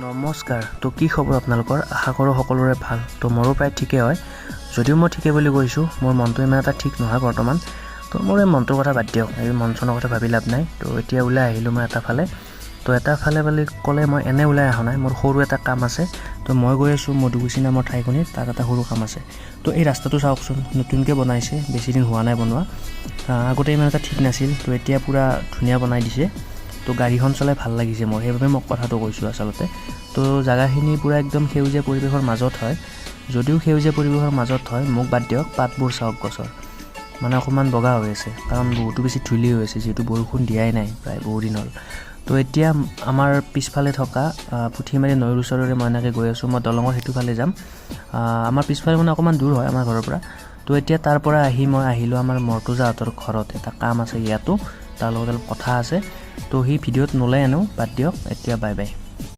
নমস্কাৰ তো কি খবৰ আপোনালোকৰ আশা কৰোঁ সকলোৰে ভাল তো মোৰো প্ৰায় ঠিকে হয় যদিও মই ঠিকে বুলি কৈছোঁ মোৰ মনটো ইমান এটা ঠিক নহয় বৰ্তমান তো মোৰ এই মনটোৰ কথা বাদ দিয়ক এই মনচনৰ কথা ভাবি লাভ নাই তো এতিয়া ওলাই আহিলোঁ মই এটা ফালে বুলি ক'লে মই এনে ওলাই অহা নাই মোৰ সৰু এটা কাম আছে তো মই গৈ আছোঁ মধুকুছি নামৰ ঠাইখনিত তাত এটা সৰু কাম আছে তো এই ৰাস্তাটো চাওকচোন নতুনকৈ বনাইছে বেছি দিন হোৱা নাই বনোৱা আগতে ইমান এটা ঠিক নাছিল তো এতিয়া পূৰা ধুনীয়া বনাই দিছে তো গাড়ীখন চলাই ভাল লাগিছে মোৰ সেইবাবে মই কথাটো কৈছোঁ আচলতে তো জাগাখিনি পূৰা একদম সেউজীয়া পৰিৱেশৰ মাজত হয় যদিও সেউজীয়া পৰিৱেশৰ মাজত হয় মোক বাদ দিয়ক পাতবোৰ চাওক গছৰ মানে অকণমান বগা হৈ আছে কাৰণ বহুতো বেছি ধূলি হৈ আছে যিহেতু বৰষুণ দিয়াই নাই প্ৰায় বহু দিন হ'ল তো এতিয়া আমাৰ পিছফালে থকা পুঠিমাৰী নৈৰ ওচৰৰে মই এনেকৈ গৈ আছোঁ মই দলঙৰ সেইটোফালে যাম আমাৰ পিছফালে মানে অকণমান দূৰ হয় আমাৰ ঘৰৰ পৰা তো এতিয়া তাৰ পৰা মই আহিলোঁ আমাৰ মৰ্তুজাহঁতৰ ঘৰত এটা কাম আছে ইয়াতো তাৰ লগত অলপ কথা আছে তো সেই ভিডিঅ'ত নোলাই আনো বাদ দিয়ক এতিয়া বাই বাই